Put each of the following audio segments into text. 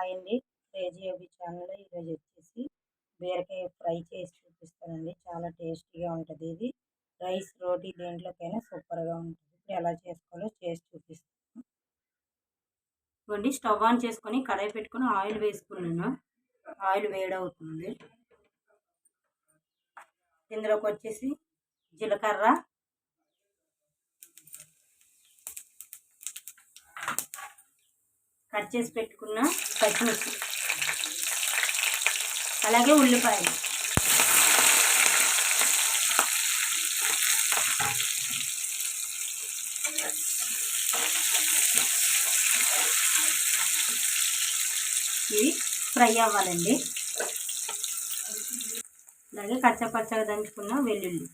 Hi అండి. KGF ఛానల్లో ఈరోజు వచ్చేసి బీరకాయ ఫ్రై చేసి చూపిస్తానండి. చాలా టేస్టీగా ఉంటుంది. ఇది రైస్ రోటీ దేంట్లోకైనా సూపర్గా ఉంటుంది. ఇప్పుడు ఎలా చేసుకోవాలో చేసి చూపిస్తాను. ఇవ్వండి, స్టవ్ ఆన్ చేసుకొని కడాయి పెట్టుకొని ఆయిల్ వేసుకున్నాను. ఆయిల్ వేడవుతుంది. ఇందులోకి వచ్చేసి జీలకర్ర, కట్ చేసి పెట్టుకున్న పచ్చిమిర్చి, అలాగే ఉల్లిపాయలు, ఇవి ఫ్రై అవ్వాలండి. అలాగే కచ్చపచ్చగా దంచుకున్న వెల్లుల్లి,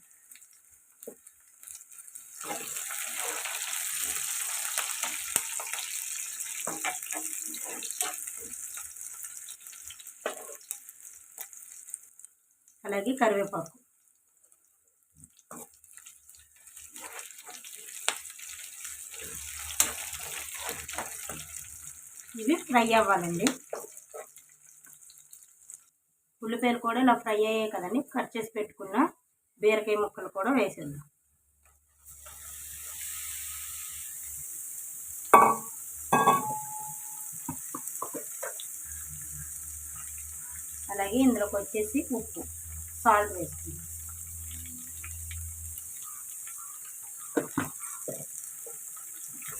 అలాగే కరివేపాకు, ఇవి ఫ్రై అవ్వాలండి. ఉల్లిపాయలు కూడా ఇలా ఫ్రై అయ్యాయి కదండి. కట్ చేసి పెట్టుకున్న బీరకాయ ముక్కలు కూడా వేసేద్దాం. అలాగే ఇందులోకి వచ్చేసి ఉప్పు, సాల్ట్ వేసుకుందాం.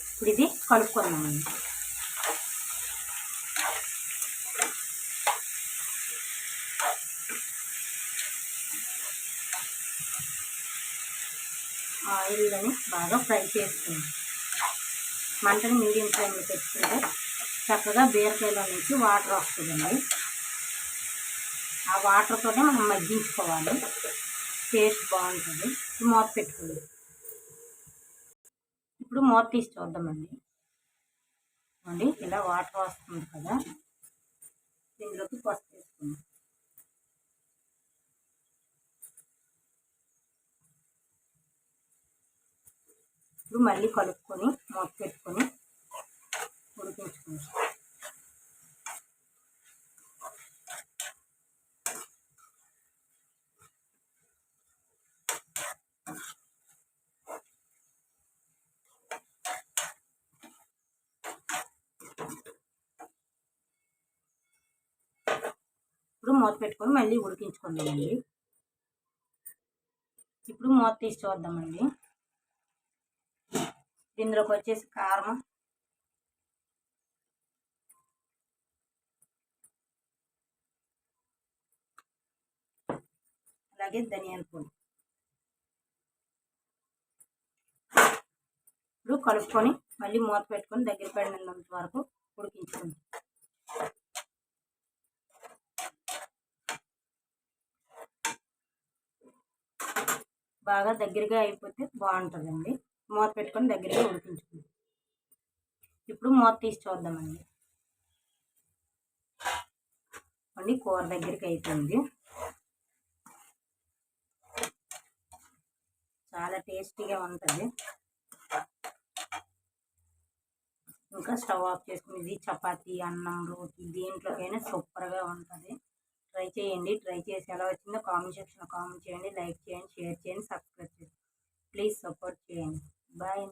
ఇప్పుడు ఇది కలుపుకుందామండి. ఆయిల్ని బాగా ఫ్రై చేసుకుందాం. మంటని మీడియం ఫ్లేమ్లో పెట్టుకుంటే చక్కగా బీరకాయలో నుంచి వాటర్ వస్తుందండి. ఆ వాటర్తోనే మనం మగ్గించుకోవాలి. టేస్ట్ బాగుంటుంది. మూత పెట్టుకుందాం. ఇప్పుడు మూత తీసి చూద్దామండి. అండి ఇలా వాటర్ వస్తుంది కదా, దీనిలోకి పసుపు వేసుకుందాం. ఇప్పుడు మళ్ళీ కలుపుకొని మూత పెట్టుకొని ఉడికించుకుందాం. ఇప్పుడు మూత పెట్టుకొని మళ్ళీ ఉడికించుకుందామండి. ఇప్పుడు మూత తీసి చూద్దామండి. ఇందులోకి వచ్చేసి కారం, అలాగే ధనియాల పొడి. ఇప్పుడు కలుపుకొని మళ్ళీ మూత పెట్టుకొని దగ్గర పడినంత వరకు ఉడికించుకుందాం. బాగా దగ్గరగా అయిపోతే బాగుంటుందండి. మూత పెట్టుకొని దగ్గరగా ఉడికించుకుందాం. ఇప్పుడు మూత తీసి చూద్దామండి. అండి కూర దగ్గరికి అయిపోయింది. చాలా టేస్టీగా ఉంటుంది. ఇంకా స్టవ్ ఆఫ్ చేసుకుని ఇది చపాతీ, అన్నం, రోటీ దేంట్లోకైనా సూపర్గా ఉంటుంది. ట్రై చేయండి. ట్రై చేసి ఎలా వచ్చిందో కామెంట్ సెక్షన్లో కామెంట్ చేయండి. లైక్ చేయండి, షేర్ చేయండి, సబ్స్క్రైబ్ చేయండి. ప్లీజ్ సపోర్ట్ చేయండి. బాయ్.